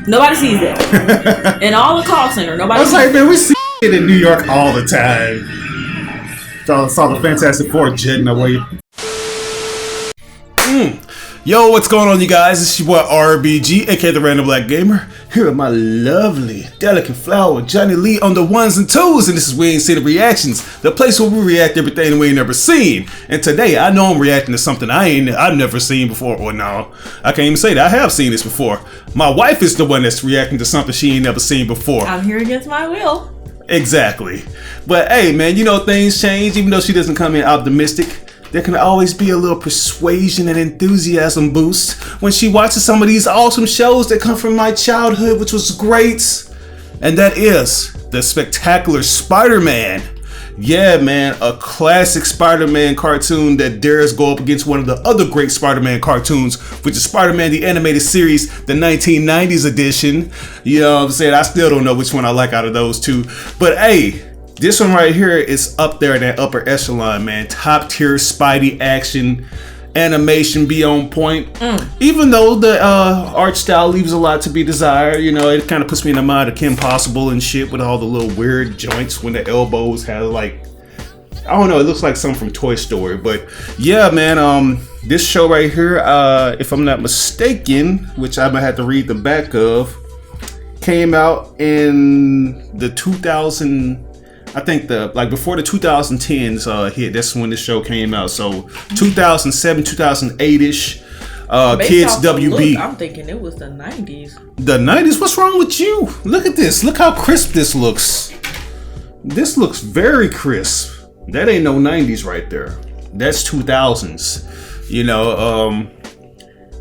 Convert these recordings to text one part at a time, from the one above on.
Nobody sees that. In all the call center, nobody. I was like, man, we see it in New York all the time. Saw the Fantastic Four jetting away. Yo, what's going on, you guys? It's your boy RBG, aka the Random Black Gamer, here with my lovely, delicate flower, Johnny Lee on the ones and twos, and this is We Ain't Seen the Reactions, the place where we react to everything we ain't never seen. And today, I know I'm reacting to something I've never seen before. Or no, I can't even say that. I have seen this before. My wife is the one that's reacting to something she ain't never seen before. I'm here against my will. Exactly. But hey, man, you know things change. Even though she doesn't come in optimistic, there can always be a little persuasion and enthusiasm boost when she watches some of these awesome shows that come from my childhood, which was great. And that is the Spectacular Spider-Man. Yeah, man, a classic Spider-Man cartoon that dares go up against one of the other great Spider-Man cartoons, which is Spider-Man the Animated Series, the 1990s edition. You know what I'm saying? I still don't know which one I like out of those two. But hey, this one right here is up there in that upper echelon, man. Top tier Spidey action, animation be on point. Even though the art style leaves a lot to be desired, you know, it kind of puts me in the mind of Kim Possible and shit with all the little weird joints when the elbows have like, I don't know, it looks like something from Toy Story. But yeah, man, this show right here, if I'm not mistaken, which I might have to read the back of, came out in the 2000. I think before the 2010s hit, that's when the show came out. So 2007, 2008-ish. Kids WB. Look, I'm thinking it was the 90s. The 90s? What's wrong with you? Look at this. Look how crisp this looks. This looks very crisp. That ain't no 90s right there. That's 2000s. You know,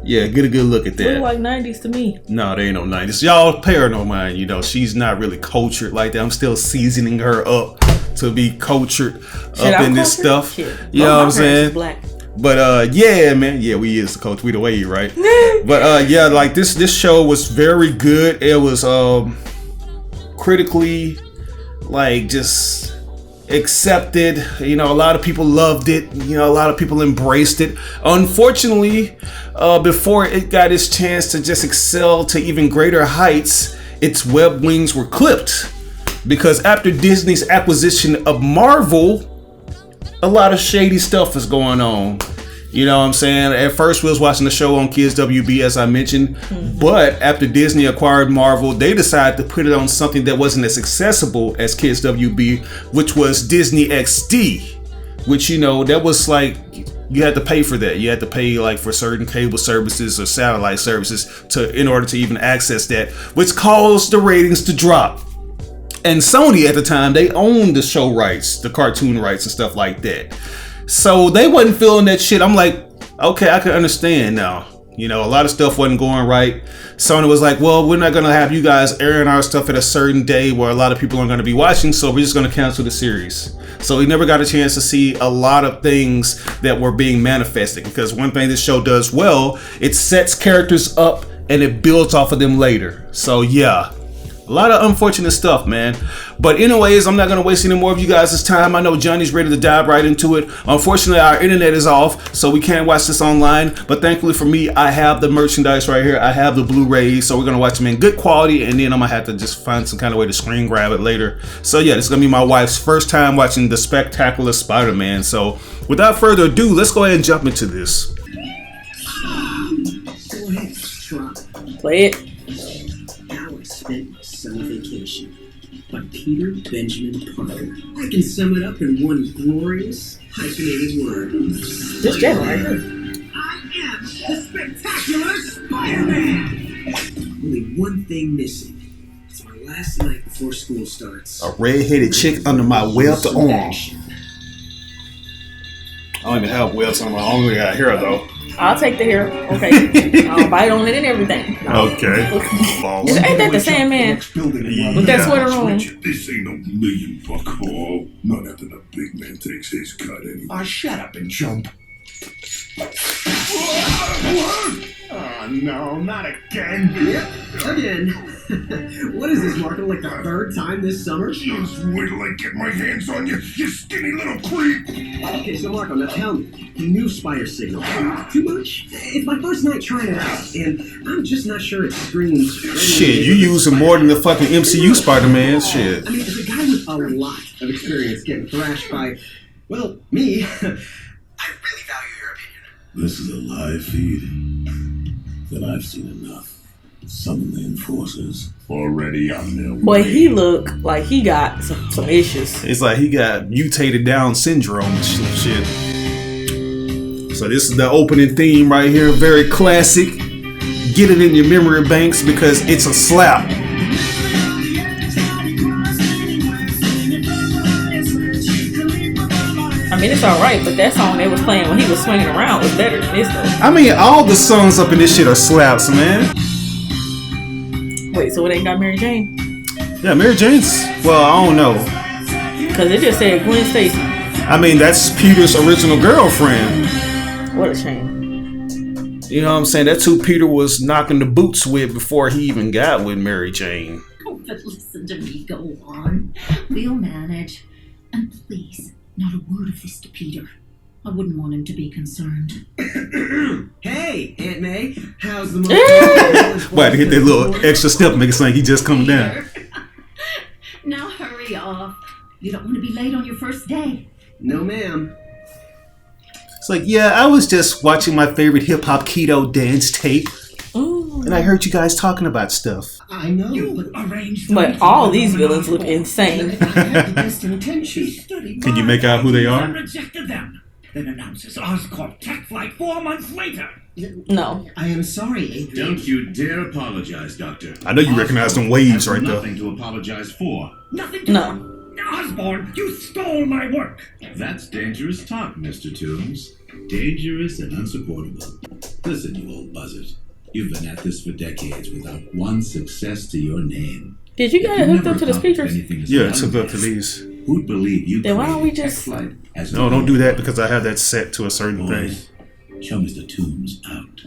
yeah, get a good look at that. Look like 90s to me. No, they ain't no 90s. Y'all pay her no mind, you know. She's not really cultured like that. I'm still seasoning her up to be cultured up in this stuff. You know what I'm saying? Black. But yeah, man. Yeah, we is the culture. We the way you, right? But yeah, like this show was very good. It was critically like just accepted. You know, a lot of people loved it. You know, a lot of people embraced it. Unfortunately, before it got its chance to just excel to even greater heights, its web wings were clipped. Because after Disney's acquisition of Marvel, a lot of shady stuff is going on. You know what I'm saying? At first we was watching the show on Kids WB, as I mentioned. But after Disney acquired Marvel, they decided to put it on something that wasn't as accessible as Kids WB, which was Disney XD. Which, you know, that was like, you had to pay for that. You had to pay like for certain cable services or satellite services in order to even access that, which caused the ratings to drop. And Sony at the time, they owned the show rights, the cartoon rights and stuff like that. So they wasn't feeling that shit. I'm like, okay, I can understand now. You know, a lot of stuff wasn't going right. Sony was like, well, we're not going to have you guys airing our stuff at a certain day where a lot of people aren't going to be watching, so we're just going to cancel the series. So we never got a chance to see a lot of things that were being manifested, because one thing this show does well, it sets characters up and it builds off of them later. So yeah, a lot of unfortunate stuff, man. But anyways, I'm not going to waste any more of you guys' time. I know Johnny's ready to dive right into it. Unfortunately, our internet is off, so we can't watch this online. But thankfully for me, I have the merchandise right here. I have the Blu-rays, so we're going to watch them in good quality, and then I'm going to have to just find some kind of way to screen grab it later. So yeah, this is going to be my wife's first time watching the Spectacular Spider-Man. So without further ado, let's go ahead and jump into this. Go ahead, try. Play it. Alex spent a summer vacation by Peter Benjamin Parker. I can sum it up in one glorious hyphenated word. This game right here. I am the Spectacular Spider-Man! Only one thing missing. It's my last night before school starts. A red-headed chick under my web arm. I don't even have webs on my arm. I only got hair though. I'll take the hair. Okay. I'll bite on it and everything. No. Okay. Ain't that the Sandman with that sweater on? This ain't no $1 million all. Not after the big man takes his cut anyway. Shut up and jump. Oh no, not again. Yep, again. What is this, Marco? Like the third time this summer? Just wait till I get my hands on you, you skinny little creep. Okay, so Marco, now tell me, new spider signal. Too much? It's my first night trying it out, and I'm just not sure it screams. Shit, you using more than the fucking MCU Spider-Man. Shit. I mean, as a guy with a lot of experience getting thrashed by, well, me, I really value your opinion. This is a live feed, but I've seen enough. Summon the enforcers. Already on their way. Boy, he look like he got some issues. It's like he got mutated Down syndrome and shit. So this is the opening theme right here. Very classic. Get it in your memory banks because it's a slap. I mean, it's alright, but that song they was playing when he was swinging around was better than this, though. I mean, all the songs up in this shit are slaps, man. Wait, so it ain't got Mary Jane? Yeah, Mary Jane's, well, I don't know. Because it just said Gwen Stacy. I mean, that's Peter's original girlfriend. What a shame. You know what I'm saying? That's who Peter was knocking the boots with before he even got with Mary Jane. Oh, but listen to me, go on. We'll manage. And please, not a word of this to Peter. I wouldn't want him to be concerned. Hey, Aunt May, how's the most? Why, to get that little extra step, make it sound like he just come down. Now hurry off. You don't want to be late on your first day. No, ma'am. It's like, yeah, I was just watching my favorite hip-hop keto dance tape. Ooh. And I heard you guys talking about stuff. I know, You arranged. But all these villains look insane. I had the best intentions. Can you make out who they are? Rejected them. Then announces Oscorp tech flight 4 months later. No. I am sorry, Adrian. Don't you dare apologize, Doctor. I know you recognize them waves right there. Nothing to apologize for. Nothing to No. Osborn, you stole my work. That's dangerous talk, Mr. Toombs. Dangerous and unsupportable. Listen, you old buzzard. You've been at this for decades without one success to your name. Did you get it hooked up to the speakers? Yeah, it's hooked up to these. Who'd believe you Then why don't we created just- tech flight as No, don't do that because I have that set to a certain thing. Boys, show Mr. Toombs out.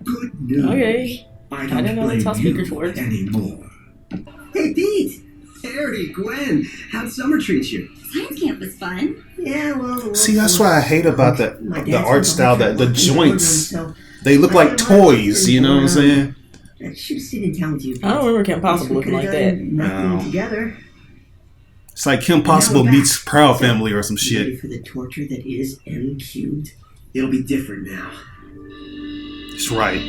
Good news. Okay. I I didn't know that's how speakers work. anymore. Hey, Pete. Harry, Gwen, how'd summer treat you? Science camp was fun. Yeah, well. See, that's what I hate about My the dad's art on style, that the he's joints, so they look like toys, you know what I'm saying? I should have stayed in town with you. I don't remember Kim Possible looking like that. Nothing No. together. It's like Kim Possible meets Proud Family or some Ready shit. for the torture that is M cubed? It'll be different now. It's right.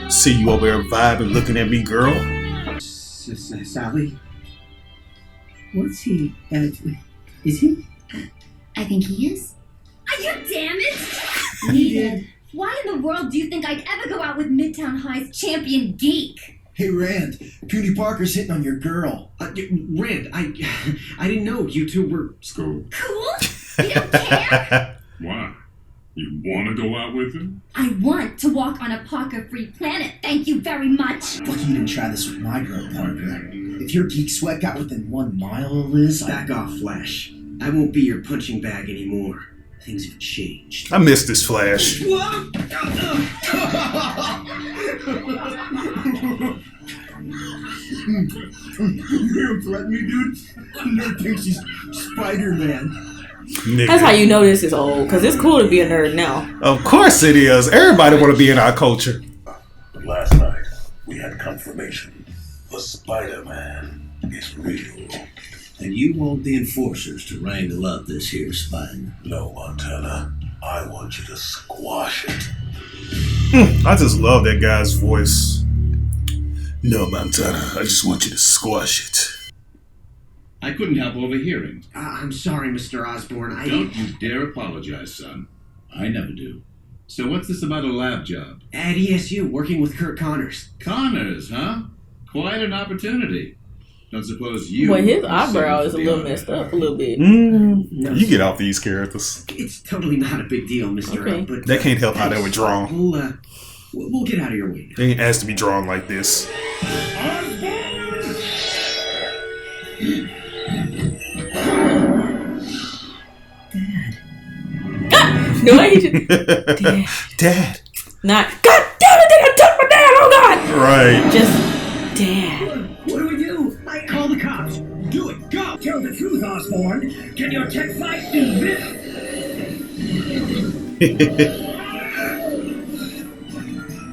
See you over there vibing, looking at me, girl. Sally? What's he? Is he? I think he is. Are you damaged? Needed. Why in the world do you think I'd ever go out with Midtown High's champion geek? Hey Rand, Puny Parker's hitting on your girl. Rand, I didn't know you two were. School. Cool? You don't care? Why? You want to go out with him? I want to walk on a Parker-free planet. Thank you very much. Fuck, you didn't try this with my girl, Parker. If your geek sweat got within 1 mile of Liz, Back off, Flash. I won't be your punching bag anymore. Things have changed. I miss this Flash. You hear him threaten me, dude? Nerd thinks he's Spider-Man. Nigga. That's how you know this is old, because it's cool to be a nerd now. Of course it is. Everybody want to be in our culture. Last night, we had confirmation. The Spider-Man is real. And you want the enforcers to wrangle up this here spider? No, Montana. I want you to squash it. I just love that guy's voice. No, Montana, I just want you to squash it. I couldn't help overhearing. I'm sorry, Mr. Osborn. Don't you dare apologize, son. I never do. So what's this about a lab job? At ESU, working with Kurt Connors. Connors, huh? Quite an opportunity. Don't suppose you... Well, his eyebrow is a little messed up a little bit. You get off these characters. It's totally not a big deal, Mr. Okay. But They can't help how they were drawn. We'll We'll get out of your way now. They ain't asked to be drawn like this. No, he just, Dad. Dad. Not, God damn it, they took my dad, oh God. Right. Just, Dad. What do we do? I call the cops. Do it. Go. Tell the truth, Osborne. Can your tech fight do this?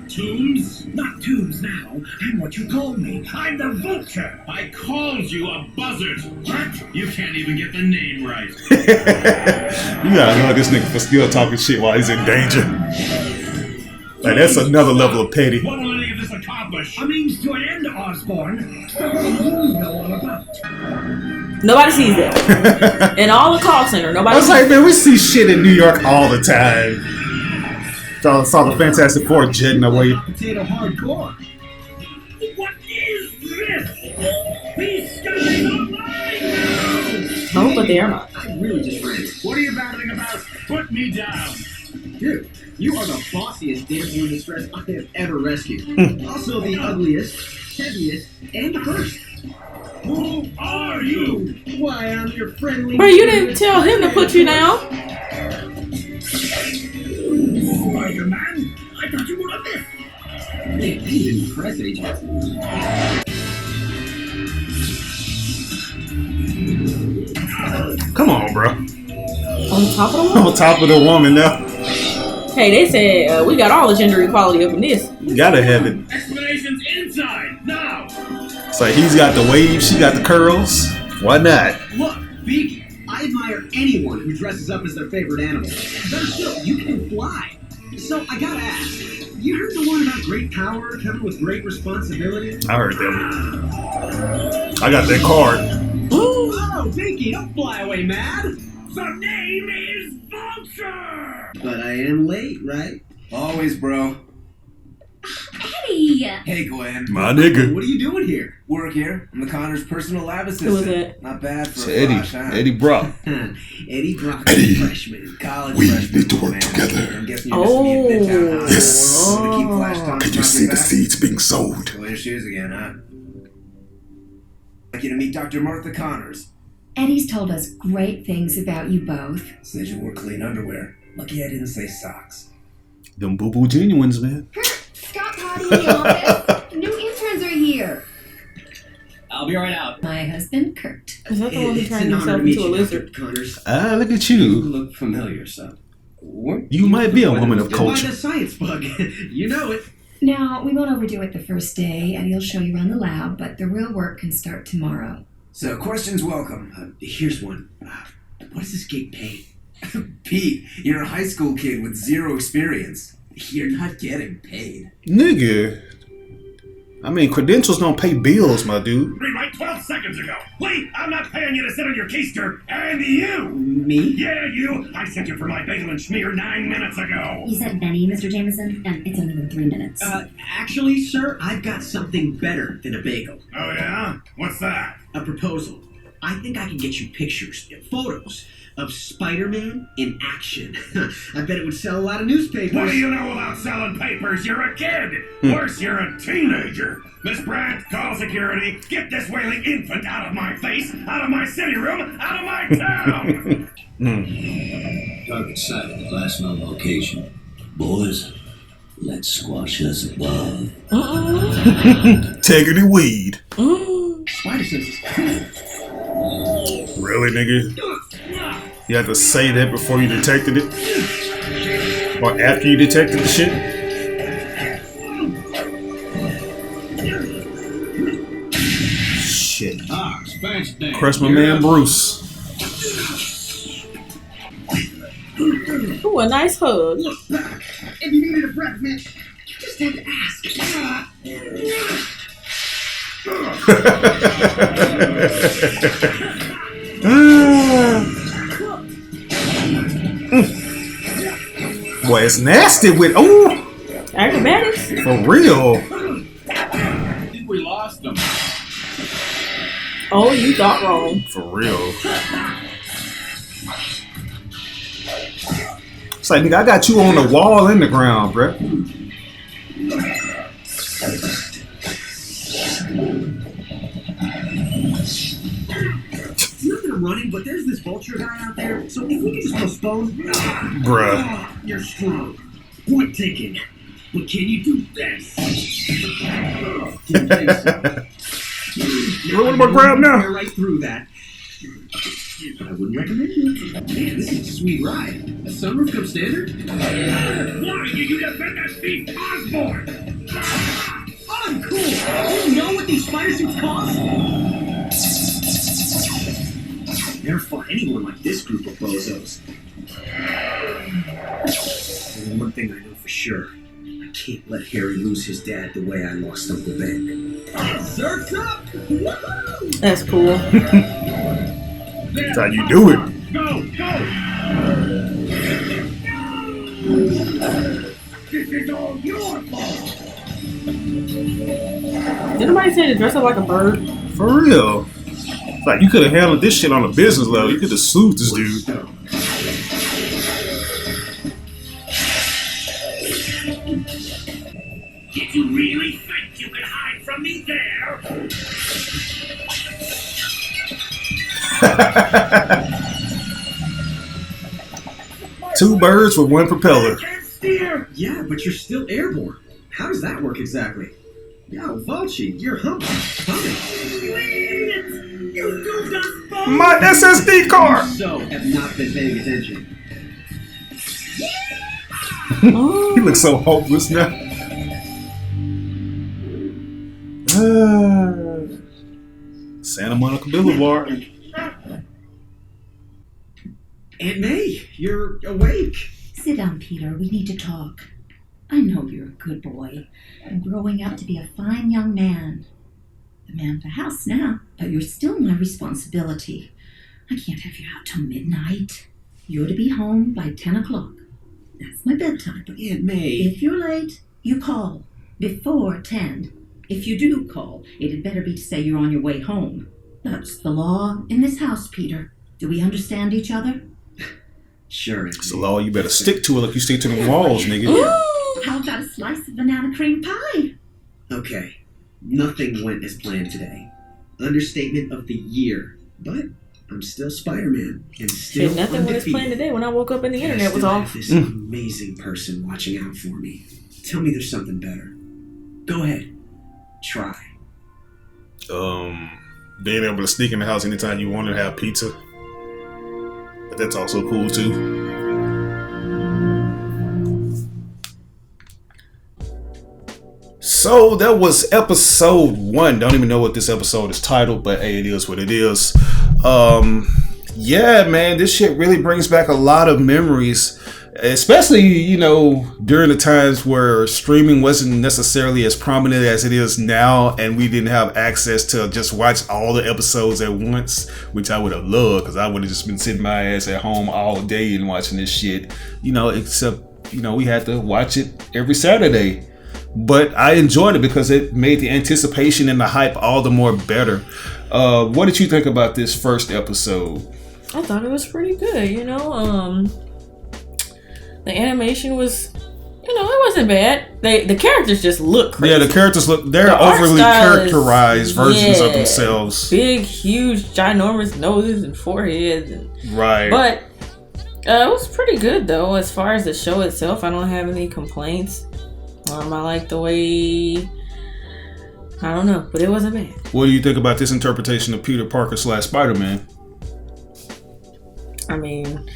Tombs? Not Tombs now. I'm what you call me. I'm the Vulture. I called you a buzzard. What? You can't even get the name right. You gotta love this nigga for still talking shit while he's in danger. Like, that's another level of petty. What will any of this accomplish? A means to an end, Osborne. Something you know all about. Nobody sees that. In all the call center, I nobody was sees like, man, we see shit in New York all the time. Saw the Fantastic Four jetting away. Potato hardcore. What is this? These guys are mine now! No, but they are not. I really just ran. What are you babbling about? Put me down. Dude, you are the bossiest damsel in distress I have ever rescued. Also the ugliest, heaviest, and the first. Who are you? Why, I'm your friendly... Bro, you didn't tell him to put you down. Spider-Man? I thought you were a myth. Hey, you didn't press agent. Come on, bro. On top of the I'm wall? on top of the woman now. Hey, they said we got all the gender equality up in this. You gotta have it. Explanations inside, now! It's like he's got the waves, she got the curls. Why not? Look, Beaky, I admire anyone who dresses up as their favorite animal. Better still, you can fly. So I gotta ask, you heard the one about great power coming with great responsibility? I heard that one. I got that card. Oh, Beaky, don't fly away mad. The name is Vulture! But I am late, right? Always, bro. Eddie! Hey, Gwen. My nigga. What are you doing here? Work here. I'm the Connor's personal lab assistant. Who was that? Not bad for It's a Eddie. flash, huh? Eddie Brock. Eddie Brock, Eddie. freshman. College We freshman, need to work man. together. I'm guessing you're missing me at Midtown High. Yes. Want to keep Flash Thompson Can you off see your the back? seeds being sowed? Wear your shoes again, huh? I'd like you to meet Dr. Martha Connors. Eddie's told us great things about you both. Said you wore clean underwear. Lucky I didn't say socks. Them boo-boo genuines, man. Stop potty in the office. New interns are here. I'll be right out. My husband, Kurt. Is that the one who It's turned an honor himself to meet into a you, lizard? Dr. Connors. Ah, look at You you. look familiar, son. Weren't You might be a the one woman who of was Why culture. the science bug? You know it. Now, we won't overdo it the first day. Eddie'll show you around the lab, but the real work can start tomorrow. So, questions welcome. Here's one. What does this gig pay? Pete, you're a high school kid with zero experience. You're not getting paid. Nigga. I mean, credentials don't pay bills, my dude. Rewrite 12 seconds ago. Wait, I'm not paying you to sit on your keister. And you. Me? Yeah, you. I sent you for my bagel and schmear 9 minutes ago. You said Benny, Mr. Jameson, and it's only been 3 minutes. Actually, sir, I've got something better than a bagel. Oh, yeah? What's that? A proposal. I think I can get you pictures, photos of Spider-Man in action. I bet it would sell a lot of newspapers. What do you know about selling papers? You're a kid. Worse, you're a teenager. Miss Brandt, call security. Get this wailing infant out of my face, out of my city room, out of my town. Target sighted, last known location. Boys, let's squash this above. Integrity weed. Spider senses. Really, nigga? You had to say that before you detected it? Or after you detected the shit? Shit. Crush my man Bruce. Ooh, a nice hug. Look back. If you needed a breath, man, you just had to ask. Boy, it's nasty with ooh, Acrobatics. for real. I think we lost them. Oh, you thought wrong. For real. It's like, nigga, I got you on the wall in the ground, bruh. Not that I'm running, but there's this vulture guy out there, so if we could just postpone... Bruh. You're strong. Point taken. But can you do this? Didn't think so. What am I grab now? Right through that. I wouldn't recommend it. Man, this is a sweet ride. A sunroof come standard? Why did you defend that Steve Osborne? Uncool! Do you know what these spider suits cost? Never fought anyone like this group of bozos. There's one thing I know for sure. I can't let Harry lose his dad the way I lost Uncle Ben. Surf's up! Woohoo! That's cool. That's how you do it. Go! This is all your fault! Did anybody say to dress up like a bird? For real. It's like, you could have handled this shit on a business level. You could have sued this dude. Did you really think you could hide from me there? Two birds with one propeller. Can't steer! Yeah, but you're still airborne. How does that work exactly? Yo, Vulchi, you're humming. You goofed us both! My SSD card! So, have not been paying attention. He looks so hopeless now. Santa Monica Boulevard. Aunt May, you're awake. Sit down, Peter. We need to talk. I know you're a good boy and growing up to be a fine young man. The man of the house now, but you're still my responsibility. I can't have you out till midnight. You're to be home by 10 o'clock. That's my bedtime. But Aunt May... If you're late, you call. Before 10. If you do call, it had better be to say you're on your way home. That's the law in this house, Peter. Do we understand each other? Sure. It's the law. You better stick to it like you stick to the walls, nigga. How about a slice of banana cream pie? Okay. Nothing went as planned today. Understatement of the year. But I'm still Spider-Man. And still Shit, nothing was undefeated. planned today when I woke up and the And I internet was still off. have this amazing person watching out for me. Tell me there's something better. Go ahead. Try. Being able to sneak in the house anytime you want to have pizza. But that's also cool too. So that was episode 1. Don't even know what this episode is titled, but hey, it is what it is. Yeah, man, this shit really brings back a lot of memories. Especially, you know, during the times where streaming wasn't necessarily as prominent as it is now, and we didn't have access to just watch all the episodes at once, which I would have loved, because I would have just been sitting my ass at home all day and watching this shit, you know, except, you know, we had to watch it every Saturday. But I enjoyed it because it made the anticipation and the hype all the more better. What did you think about this first episode? I thought it was pretty good, you know. The animation was, you know, it wasn't bad. The characters just look crazy. Yeah, the characters they're The art overly style characterized versions of themselves. Big, huge, ginormous noses and foreheads. Right. But it was pretty good, though. As far as the show itself, I don't have any complaints. I like the way... I don't know, but it wasn't bad. What do you think about this interpretation of Peter Parker / Spider-Man? I mean...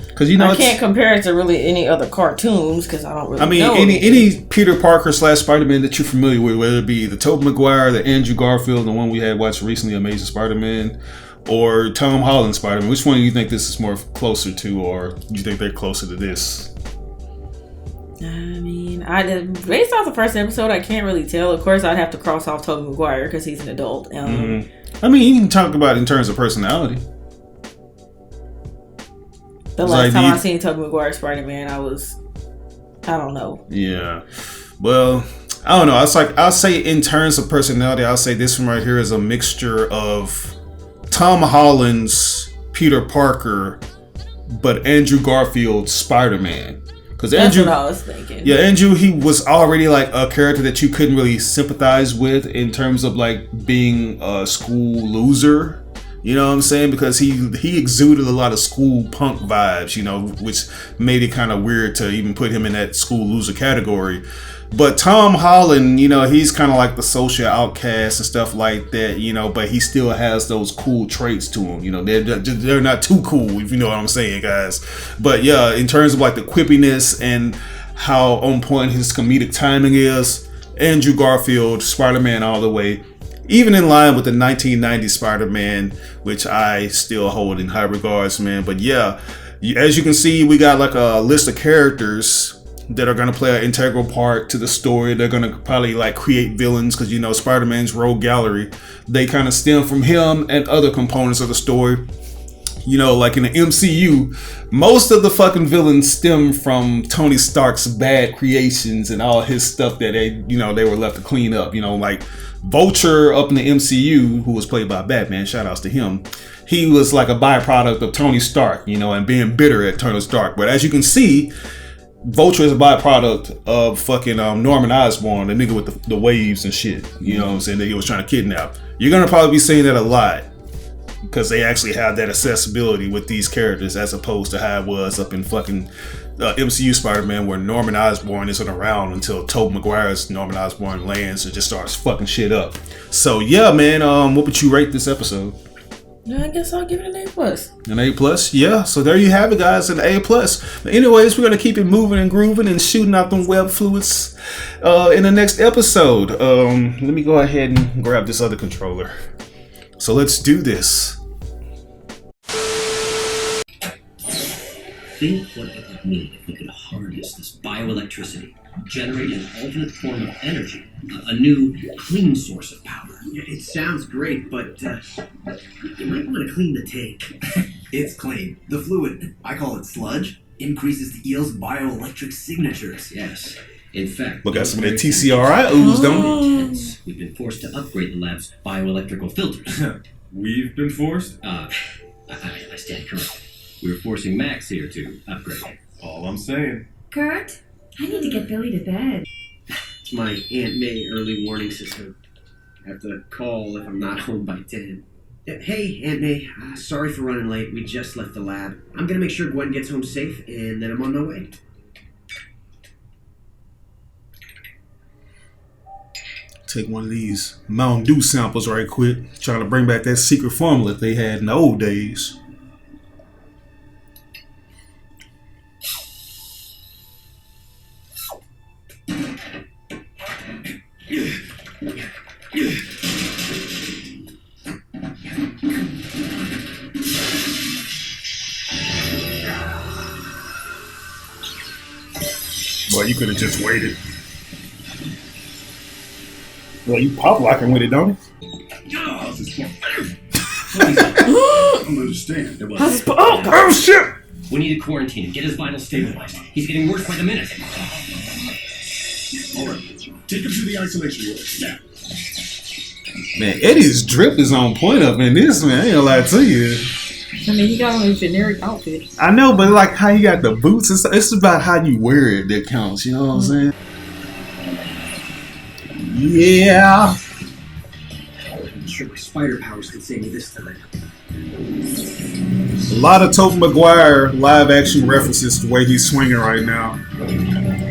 Because, you know, I can't compare it to really any other cartoons because I don't really know. any Peter Parker / Spider-Man that you're familiar with, whether it be the Tobey Maguire, the Andrew Garfield, the one we had watched recently, Amazing Spider-Man, or Tom Holland Spider-Man, which one do you think this is more closer to, or do you think they're closer to this? I mean, based off the first episode, I can't really tell. Of course, I'd have to cross off Tobey Maguire because he's an adult. I mean, you can talk about it in terms of personality. The last time I seen Tobey Maguire Spider-Man, I don't know. Yeah. Well, I don't know. I'll say in terms of personality, I'll say this one right here is a mixture of Tom Holland's Peter Parker, but Andrew Garfield's Spider-Man. Because That's Andrew, what I was thinking. yeah, Andrew, he was already like a character that you couldn't really sympathize with in terms of like being a school loser. You know what I'm saying? Because he exuded a lot of school punk vibes, you know, which made it kind of weird to even put him in that school loser category. But Tom Holland, you know, he's kind of like the social outcast and stuff like that, you know, but he still has those cool traits to him. You know, they're not too cool, if you know what I'm saying, guys. But yeah, in terms of like the quippiness and how on point his comedic timing is, Andrew Garfield, Spider-Man all the way. Even in line with the 1990 Spider-Man, which I still hold in high regards, man. But yeah, as you can see, we got like a list of characters that are going to play an integral part to the story. They're going to probably like create villains because, you know, Spider-Man's rogue gallery, they kind of stem from him and other components of the story. You know, like in the MCU, most of the fucking villains stem from Tony Stark's bad creations and all his stuff that they were left to clean up. You know, like Vulture up in the MCU, who was played by Batman, shout outs to him. He was like a byproduct of Tony Stark, you know, and being bitter at Tony Stark. But as you can see, Vulture is a byproduct of fucking Norman Osborn, the nigga with the waves and shit. You know what I'm saying? That he was trying to kidnap. You're gonna probably be seeing that a lot because they actually have that accessibility with these characters as opposed to how it was up in fucking MCU Spider-Man, where Norman Osborn isn't around until Tobey Maguire's Norman Osborn lands and just starts fucking shit up. So yeah, man, what would you rate this episode? Yeah, I guess I'll give it an A+. An A+? Yeah, so there you have it, guys, an A+. But anyways, we're going to keep it moving and grooving and shooting out them web fluids in the next episode. Let me go ahead and grab this other controller. So let's do this. Think what it would mean if we could harness this bioelectricity, generate an alternate form of energy, a new, clean source of power. Yeah, it sounds great, but you might want to clean the tank. It's clean. The fluid, I call it sludge, increases the eel's bioelectric signatures. Yes. In fact, we got some of that TCRI ooze, don't we? We've been forced to upgrade the lab's bioelectrical filters. We've been forced? I stand corrected. We're forcing Max here to upgrade. All I'm saying. Kurt, I need to get Billy to bed. It's my Aunt May early warning system. I have to call if I'm not home by 10. Hey, Aunt May. Sorry for running late. We just left the lab. I'm going to make sure Gwen gets home safe, and then I'm on my way. Take one of these Mountain Dew samples right quick. Trying to bring back that secret formula they had in the old days. Well, you could have just waited. Well, you pop locking with it, don't you? I don't understand. Oh shit! We need to quarantine him, get his vitals stabilized. He's getting worse by the minute. All right, take him to the isolation ward. Now. Man, Eddie's drip is on point up in this, man. I ain't gonna lie to you. I mean, he got on a generic outfit. I know, but like how you got the boots, it's about how you wear it that counts. You know what I'm saying? Yeah. I'm sure my spider powers can save me this time. A lot of Tobey Maguire live action references to the way he's swinging right now.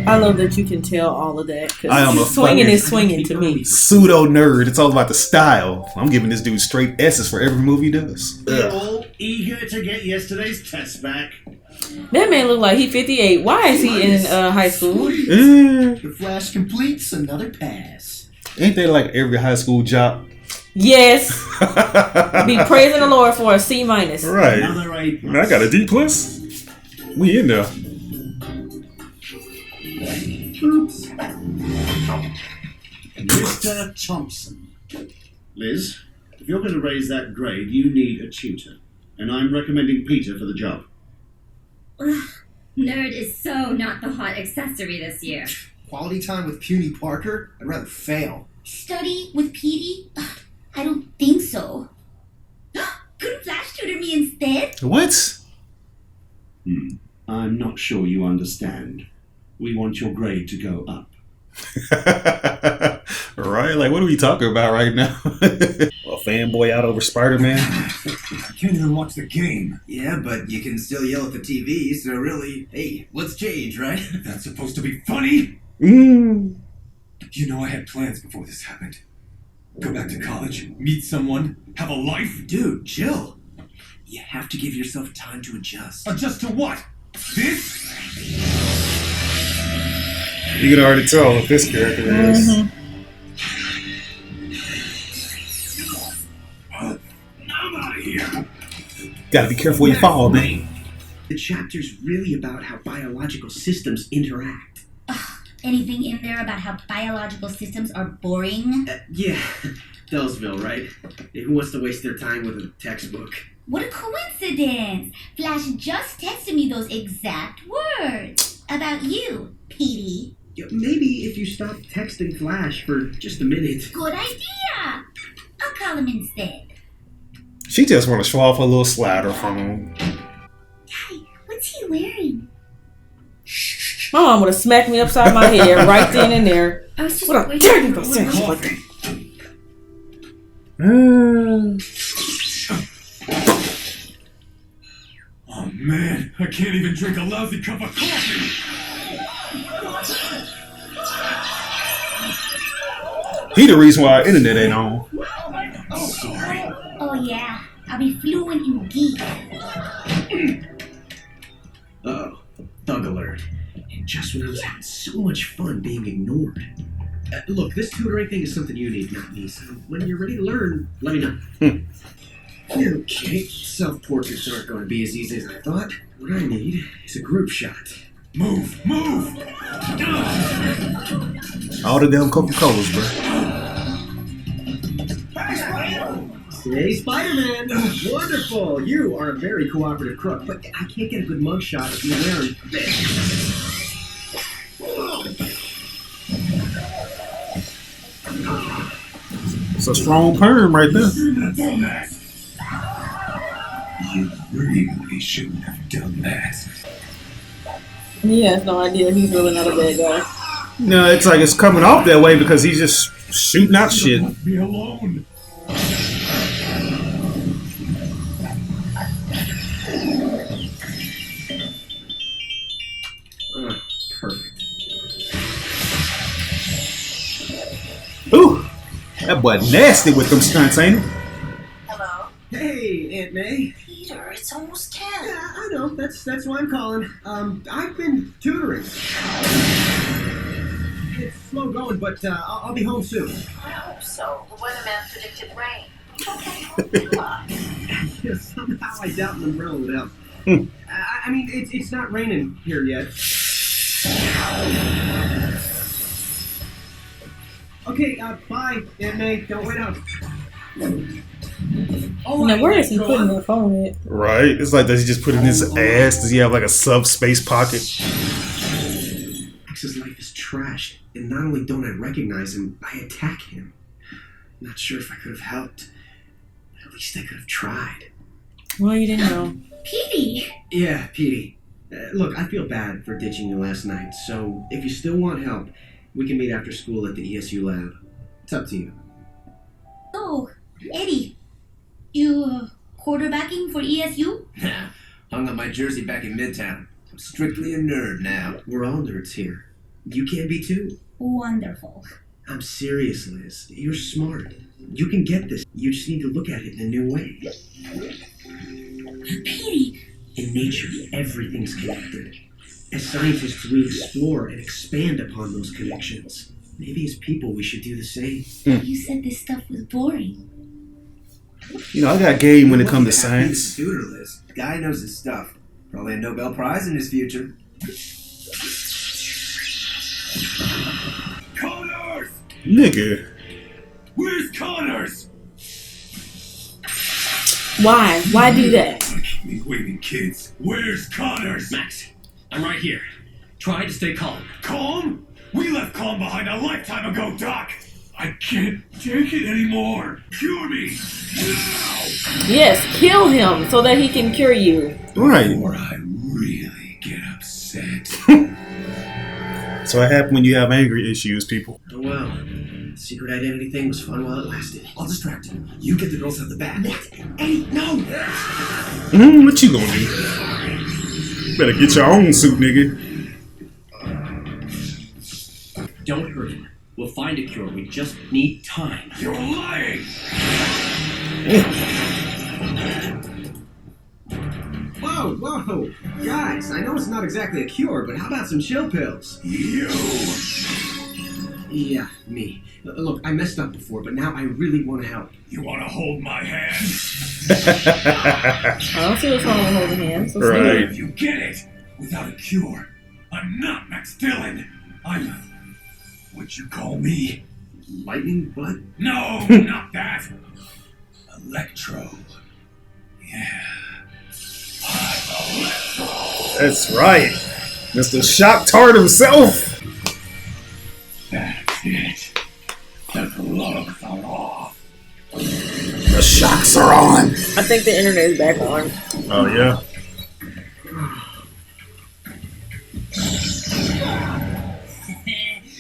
I love that you can tell all of that. I am a swinging is swinging to me. Pseudo nerd. It's all about the style. I'm giving this dude straight S's for every movie he does. We're all eager to get yesterday's test back. That man look like he 58. Why is he in high school? The Flash completes another pass. Ain't that like every high school job? Yes. Be praising the Lord for a C-. Right. Another A+. Man, I got a D+. We in there. Oops. Mr. Thompson. Liz, if you're going to raise that grade, you need a tutor. And I'm recommending Peter for the job. Nerd is so not the hot accessory this year. Quality time with puny Parker? I'd rather fail. Study with Petey? I don't think so. Couldn't Flash tutor me instead? What? I'm not sure you understand. We want your grade to go up. Right? Like, what are we talking about right now? A fanboy out over Spider-Man? I can't even watch the game. Yeah, but you can still yell at the TV, so really, hey, let's change, right? That's supposed to be funny? Mm. You know I had plans before this happened. Go back to college, meet someone, have a life. Dude, chill. You have to give yourself time to adjust. Adjust to what? This? You can already tell what this character is. I'm out of here. Gotta be careful where you fall, man. The chapter's really about how biological systems interact. Anything in there about how biological systems are boring? Yeah, Dellsville, right? Who wants to waste their time with a textbook? What a coincidence! Flash just texted me those exact words about you, Petey. Maybe if you stop texting Flash for just a minute. Good idea! I'll call him instead. She just want to show off a little slider from him. Hey, what's he wearing? My mom would have smacked me upside my head right then and there. I was just What a waiting terrible for sense. Coffee. Oh man, I can't even drink a lousy cup of coffee. He the reason why our internet ain't on. I'm sorry. Oh yeah, I'll be fluent in geek. Uh-oh, thug alert. And just when I was having so much fun being ignored. Look, this tutoring thing is something you need, not me. So when you're ready to learn, let me know. Okay, self-portraits aren't going to be as easy as I thought. What I need is a group shot. Move, move. All the damn Coca-Colas, bro. Hey, Spider-Man! Wonderful! You are a very cooperative crook, but I can't get a good mugshot if you're wearing this. It's a strong perm right there. You really shouldn't have done that. He has no idea he's really not a bad guy. No, it's like it's coming off that way because he's just shooting out shit. Leave me alone. Perfect. Ooh, that boy nasty with them stunts, ain't he? Hello? Hey, Aunt May. Peter, it's almost 10. Yeah, I know. That's why I'm calling. I've been tutoring. It's slow going, but I'll be home soon. I hope so. The weatherman predicted rain. Okay, good luck. Yeah, somehow I doubt an umbrella would help. I mean, it's not raining here yet. Okay, bye, Aunt May. Don't wait up. Oh, Now, where is he putting that phone at? Right? It's like, does he just put it in his ass? Does he have like a subspace pocket? Max's life is trashed, and not only don't I recognize him, I attack him. Not sure if I could have helped. At least I could have tried. Well, you didn't know. Petey! Yeah, Petey. Look, I feel bad for ditching you last night, so if you still want help, we can meet after school at the ESU lab. It's up to you. Oh, Eddie. You quarterbacking for ESU? Hung up my jersey back in Midtown. I'm strictly a nerd now. We're all nerds here. You can be too. Wonderful. I'm serious, Liz. You're smart. You can get this. You just need to look at it in a new way. Petey! In nature, everything's connected. As scientists, we explore and expand upon those connections. Maybe as people, we should do the same. You said this stuff was boring. You know, I got game when it comes to science. Tutor, Liz. Guy knows his stuff. Probably a Nobel Prize in his future. Connors! Nigga. Where's Connors? Why? Why do that? Keep me waiting, kids. Where's Connors? Max, I'm right here. Try to stay calm. Calm? We left calm behind a lifetime ago, Doc. I can't take it anymore. Cure me now. Yes, kill him so that he can cure you. Right. Or I really get upset. So what happened when you have angry issues, people? Oh well. Secret identity thing was fun while it lasted. I'll distract you. You get the girls out the back. What? Hey, no! What you gonna do? Better get your own suit, nigga. Don't hurt him. We'll find a cure. We just need time. You're lying! Whoa! Guys, I know it's not exactly a cure, but how about some chill pills? You! Yeah, me. Look, I messed up before, but now I really want to help. You want to hold my hand? I don't see what's wrong with holding hands. Let's do Right. it. If you get it, without a cure, I'm not Max Dillon. I'm... What'd you call me? Lightning butt? No, not that. Electro. Yeah. I'm Electro. That's right. Mr. Shock Tart himself. That's it. The gloves are off. The shocks are on. I think the internet is back on. Oh, yeah.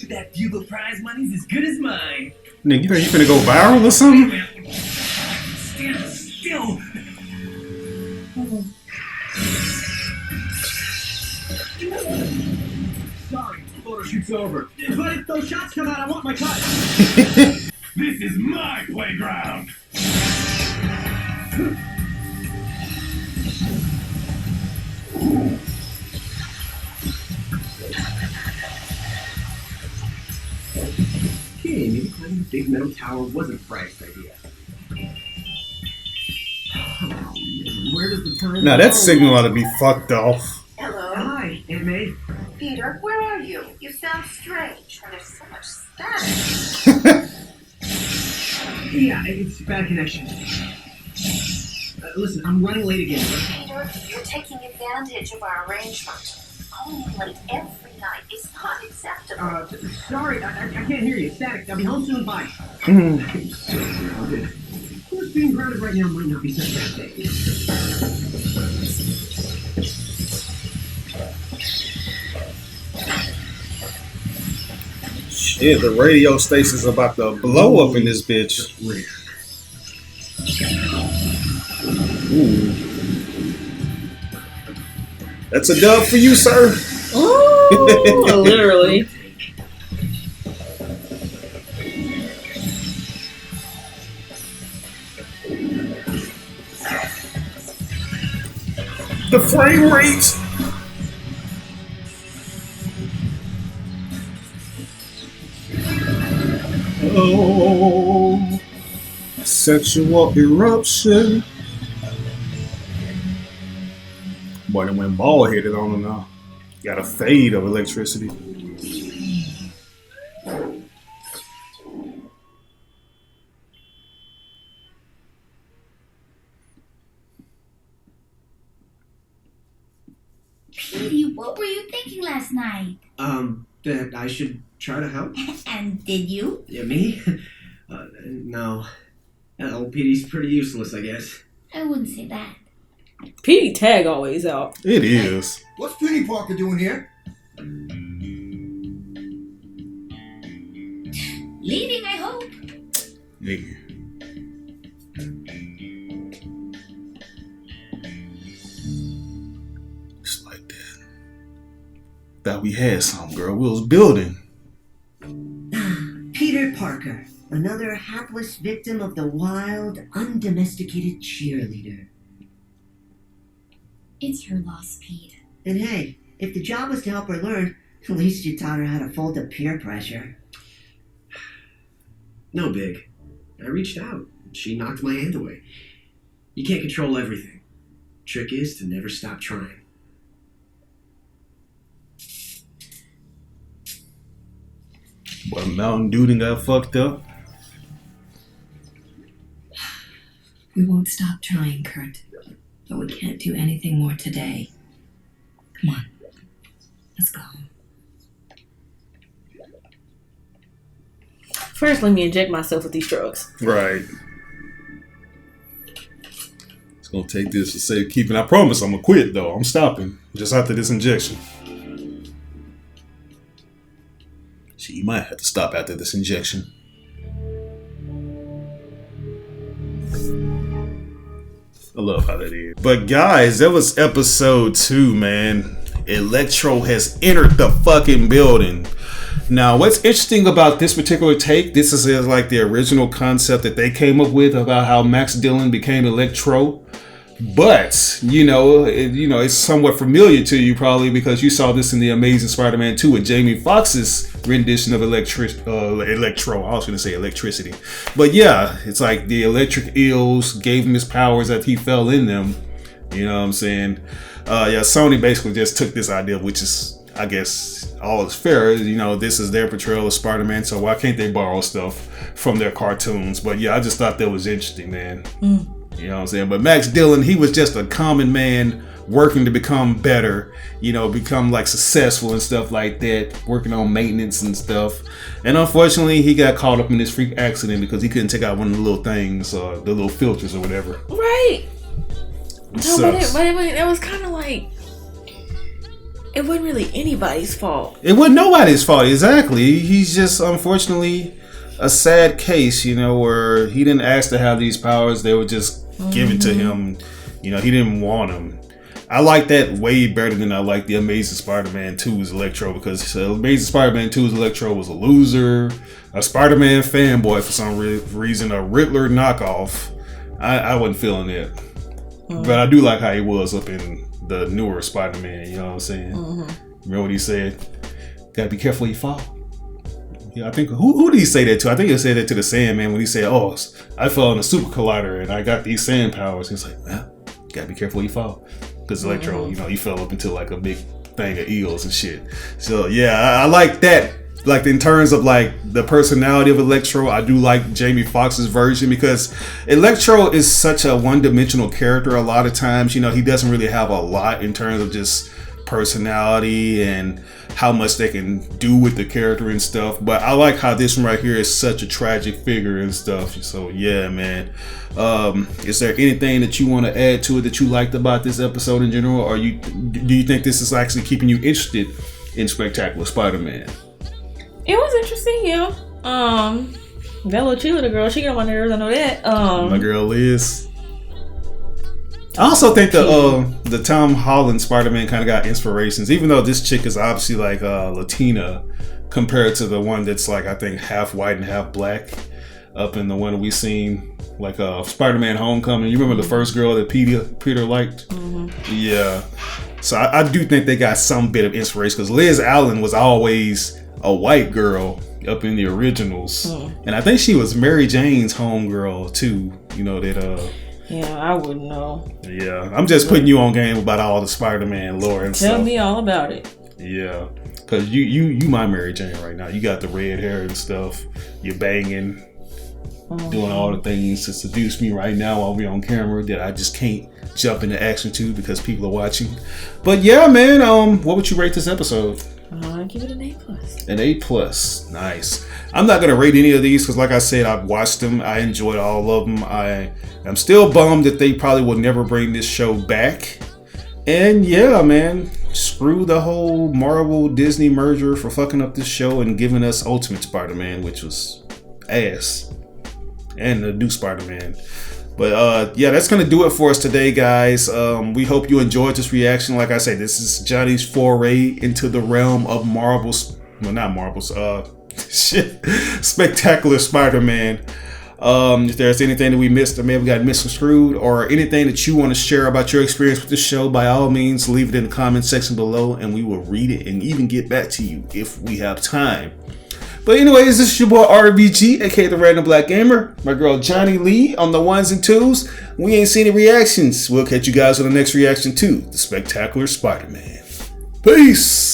That bugle prize money's as good as mine. Nigga, you finna go viral or something? Stand still. Sorry, photo shoot's over. But if those shots come out, I want my cut. This is my playground. Okay, maybe climbing a big metal tower wasn't Frank's idea. Oh, man, where does the time Now that go? signal ought to be fucked off. Hello. Hi, Aunt May. Peter, where are you? You sound strange, and there's so much static. Yeah, it's bad connection. Listen, I'm running late again. Peter, you're taking advantage of our arrangement. Calling late every night is not acceptable. Sorry, I can't hear you. Static. I'll be home soon. Bye. I'm so grounded. Of course, being grounded right now might not be such a bad thing. Shit, the radio station's about to blow up in this bitch. Ooh. That's a dub for you, sir. Ooh, literally. The frame rate. Oh, sexual eruption. Boy, they went bald headed on him now. Got a fade of electricity. Petey, what were you thinking last night? That I should try to help? And did you? Yeah, me? No. Old Petey's pretty useless, I guess. I wouldn't say that. Petey tag always out. It is. What's Penny Parker doing here? Leaving, I hope. Nigga. Just like that. Thought we had some, girl. We was building. Peter Parker, another hapless victim of the wild, undomesticated cheerleader. It's your loss, Pete. And hey, if the job was to help her learn, at least you taught her how to fold up peer pressure. No big. I reached out. She knocked my hand away. You can't control everything. Trick is to never stop trying. But Mountain Dew done got fucked up. We won't stop trying, Kurt. But we can't do anything more today. Come on. Let's go. First, let me inject myself with these drugs. Right. It's gonna take this to save keeping. I promise I'm gonna quit though. I'm stopping just after this injection. You might have to stop after this injection. I love how that is. But guys, that was episode 2, man. Electro has entered the fucking building. Now, what's interesting about this particular take, this is like the original concept that they came up with about how Max Dillon became Electro. But, it's somewhat familiar to you probably because you saw this in The Amazing Spider-Man 2 with Jamie Foxx's rendition of Electro. I was going to say electricity. But yeah, it's like the electric eels gave him his powers that he fell in them. You know what I'm saying? Sony basically just took this idea, which is, I guess, all is fair. This is their portrayal of Spider-Man, so why can't they borrow stuff from their cartoons? But yeah, I just thought that was interesting, man. You know what I'm saying? But Max Dillon, he was just a common man working to become better, become like successful and stuff like that, working on maintenance and stuff. And unfortunately, he got caught up in this freak accident because he couldn't take out one of the little things, the little filters or whatever. Right. No, but it was kind of like, it wasn't really anybody's fault. It wasn't nobody's fault, exactly. He's just, unfortunately, a sad case, where he didn't ask to have these powers. They were just given to him. He didn't want them. I like that way better than I like the Amazing Spider-Man 2's Electro, because Amazing Spider-Man 2's Electro was a loser, a Spider-Man fanboy for some reason, a Riddler knockoff. I wasn't feeling it. But I do like how he was up in the newer Spider-Man, you know what I'm saying? Remember what he said? Gotta be careful you fall. Yeah, I think, who did he say that to? I think he said that to the Sandman when he said, oh, I fell in a super collider and I got these sand powers. He's like, well, you gotta be careful you fall. Because Electro, he fell up into like a big thing of eels and shit. So yeah, I like that. Like in terms of like the personality of Electro, I do like Jamie Foxx's version because Electro is such a one-dimensional character. A lot of times, he doesn't really have a lot in terms of just personality and how much they can do with the character and stuff. But I like how this one right here is such a tragic figure and stuff. So yeah, man. Is there anything that you want to add to it that you liked about this episode in general, or do you think this is actually keeping you interested in Spectacular Spider-Man? It was interesting, yeah. That little cheerleader girl, she got on my nerves, I know that. My girl Liz. I also think the Tom Holland Spider-Man kind of got inspirations, even though this chick is obviously like Latina compared to the one that's like, I think, half white and half black up in the one that we seen, like Spider-Man Homecoming. You remember the first girl that Peter liked? Yeah. So I do think they got some bit of inspiration because Liz Allen was always a white girl up in the originals, and I think she was Mary Jane's homegirl too. Yeah, I wouldn't know. Yeah, I'm just putting you on game about all the Spider-Man lore and stuff. Tell me all about it. Yeah, because you my Mary Jane right now. You got the red hair and stuff. You're banging, doing all the things to seduce me right now while we're on camera that I just can't jump into action to because people are watching. But yeah, man, what would you rate this episode? I give it an A+. An A+. Nice. I'm not going to rate any of these because, like I said, I've watched them. I enjoyed all of them. I'm still bummed that they probably will never bring this show back. And yeah, man, screw the whole Marvel-Disney merger for fucking up this show and giving us Ultimate Spider-Man, which was ass. And the new Spider-Man. But yeah, that's going to do it for us today, guys. We hope you enjoyed this reaction. Like I said, this is Johnny's foray into the realm of Spectacular Spider-Man. If there's anything that we missed or maybe got misconstrued or anything that you want to share about your experience with the show, by all means, leave it in the comment section below and we will read it and even get back to you if we have time. But anyways, this is your boy RBG, aka the Random Black Gamer. My girl Johnny Lee on the ones and twos. We ain't seen any reactions. We'll catch you guys on the next reaction to the Spectacular Spider-Man. Peace!